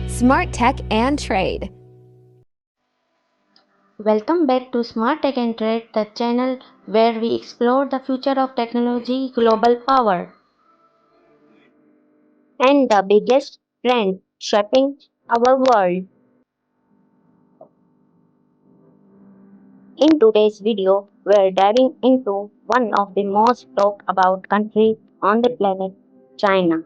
Smart Tech and Trade. Welcome back to Smart Tech and Trade, the channel where we explore the future of technology, global power, and the biggest trend shaping our world. In today's video, we're diving into one of the most talked about countries on the planet, China.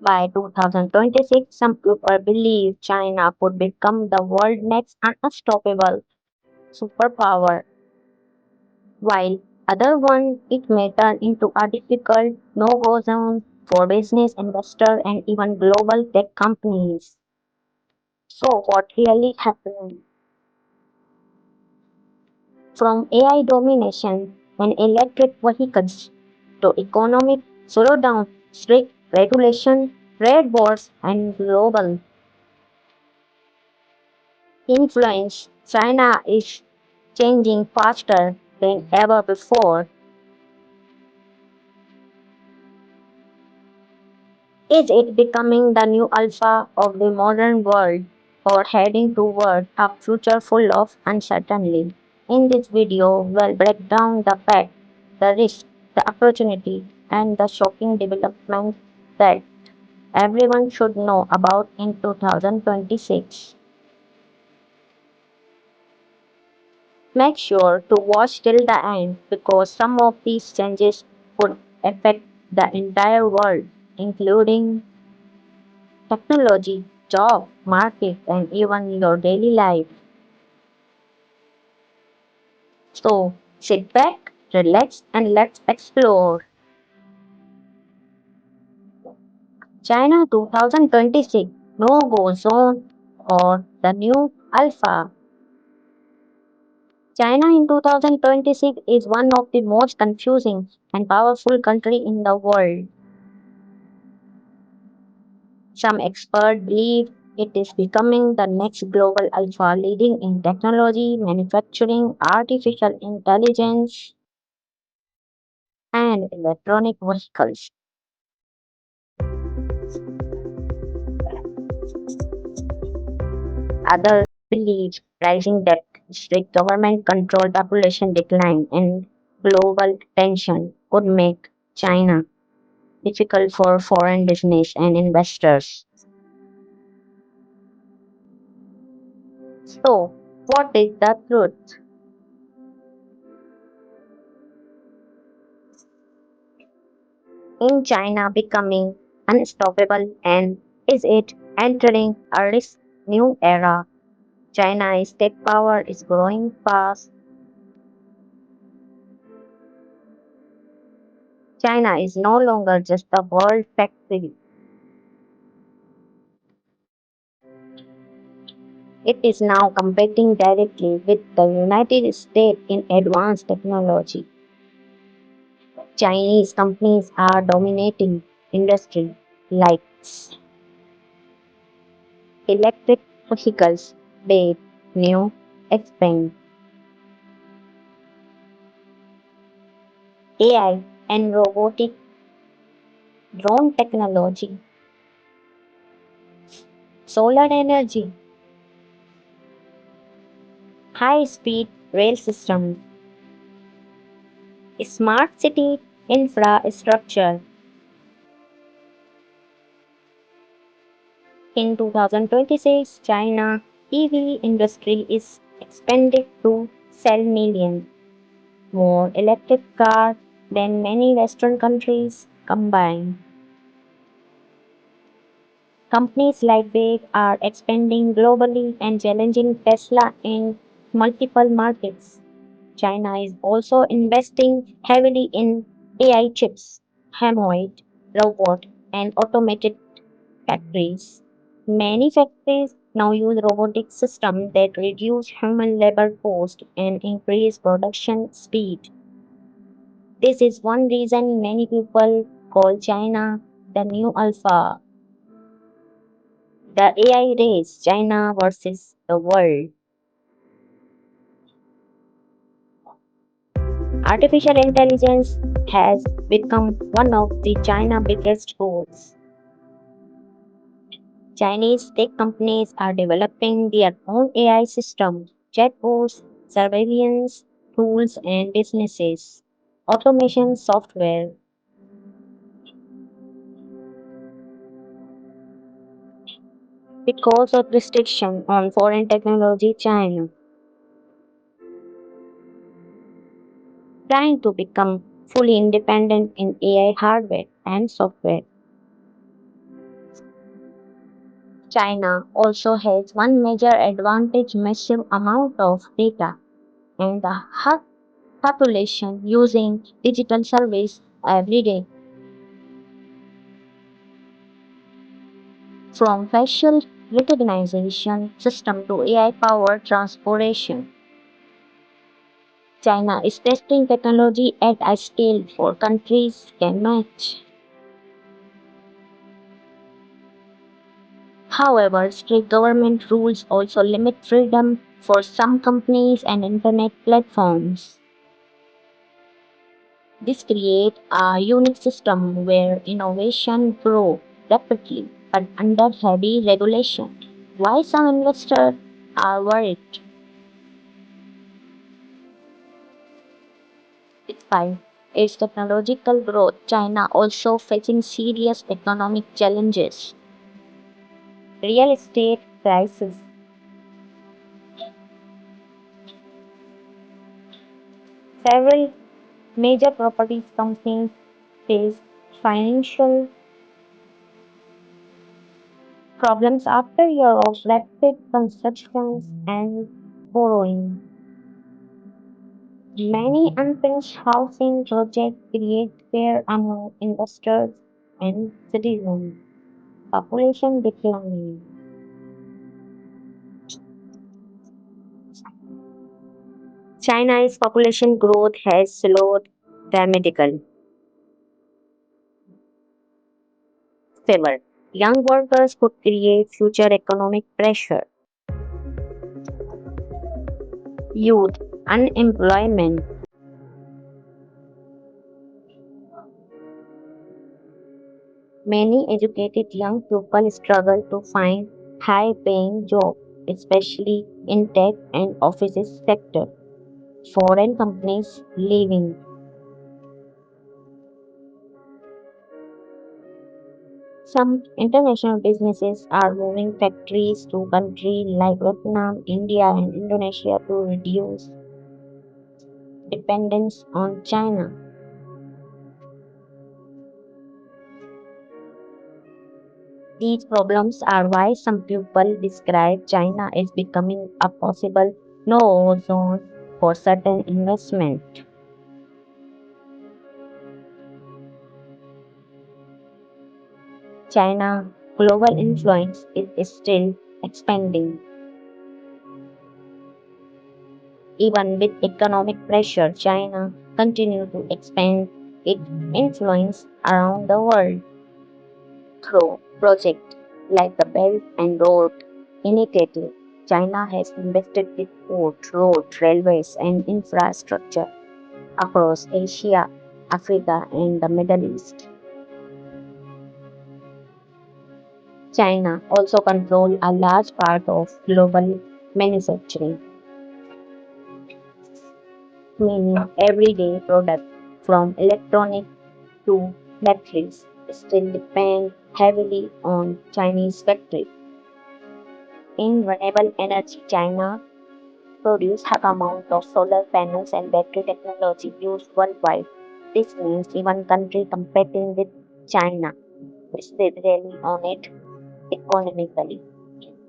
By 2026, some people believe China could become the world's next unstoppable superpower, while other ones it may turn into a difficult no-go zone for business investors and even global tech companies. So what really happened? From AI domination and electric vehicles to economic slowdown, strict regulation, trade wars, and global influence, China is changing faster than ever before. Is it becoming the new alpha of the modern world or heading toward a future full of uncertainty? In this video, we'll break down the fact, the risk, the opportunity, and the shocking development that everyone should know about in 2026. Make sure to watch till the end because some of these changes could affect the entire world, including technology, job, market, and even your daily life. So sit back, relax, and let's explore. China 2026 No Go Zone or the new Alpha. China in 2026 is one of the most confusing and powerful country in the world. Some experts believe it is becoming the next global alpha leading in technology, manufacturing, artificial intelligence, and electronic vehicles. Others believe rising debt, strict government control, population decline, and global tension could make China difficult for foreign business and investors. So, what is the truth? In China becoming unstoppable, and is it entering a risk new era? China's tech power is growing fast. China is no longer just a world factory. It is now competing directly with the United States in advanced technology. Chinese companies are dominating industry like electric vehicles, big, new, XPeng, AI and robotic drone technology, solar energy, high-speed rail system, smart city infrastructure. In 2026, China EV industry is expanded to sell millions more electric cars than many Western countries combined. Companies like Big are expanding globally and challenging Tesla in multiple markets. China is also investing heavily in AI chips, humanoid, robot, and automated factories. Many factories now use robotic systems that reduce human labor cost and increase production speed. This is one reason many people call China the new alpha, the AI race, China versus the world. Artificial intelligence has become one of the China's biggest goals. Chinese tech companies are developing their own AI systems, chatbots, surveillance tools, and businesses automation software. Because of restriction on foreign technology, China trying to become fully independent in AI hardware and software. China also has one major advantage massive amount of data and the population using digital service every day. From facial recognition system to AI powered transportation. China is testing technology at a scale for countries can match. However, strict government rules also limit freedom for some companies and internet platforms. This creates a unique system where innovation grows rapidly but under heavy regulation. Why some investors are worried? Despite its technological growth, China also facing serious economic challenges. Real estate crisis. Several major property companies face financial problems after years of rapid constructions and borrowing. Many unfinished housing projects create fear among investors and citizens. Population decline. China's population growth has slowed dramatically. Favor. Young workers could create future economic pressure. Youth unemployment. Many educated young people struggle to find high paying jobs, especially in tech and offices sector. Foreign companies leaving. Some international businesses are moving factories to countries like Vietnam, India, and Indonesia to reduce dependence on China. These problems are why some people describe China as becoming a possible no zone for certain investment. China global influence is still expanding. Even with economic pressure, China continues to expand its influence around the world through projects like the Belt and Road Initiative. China has invested in port, road, railways, and infrastructure across Asia, Africa, and the Middle East. China also controls a large part of global manufacturing, meaning everyday products from electronics to batteries still depend heavily on Chinese factories. In renewable energy, China produces high amount of solar panels and battery technology used worldwide. This means even countries competing with China still rely on it economically.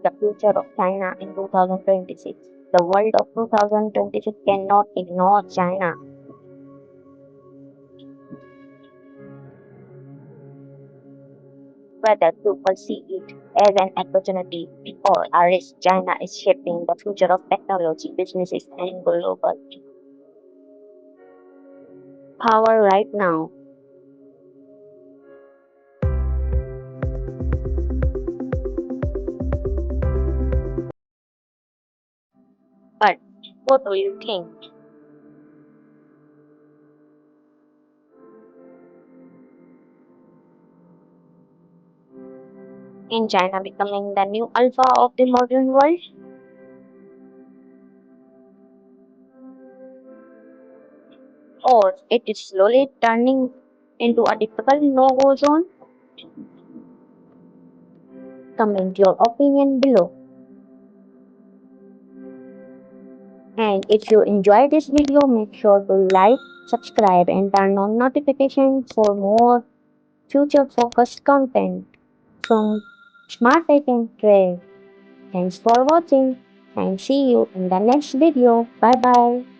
The future of China in 2026. The world of 2026 cannot ignore China. Whether people see it as an opportunity or a risk, China is shaping the future of technology, businesses, and global power right now. But what do you think? in China becoming the new alpha of the modern world? Or it is slowly turning into a typical no-go zone? Comment your opinion below. And if you enjoyed this video, make sure to like, subscribe and turn on notifications for more future focused content from Smart Tech and Trade. Thanks for watching and see you in the next video. Bye bye.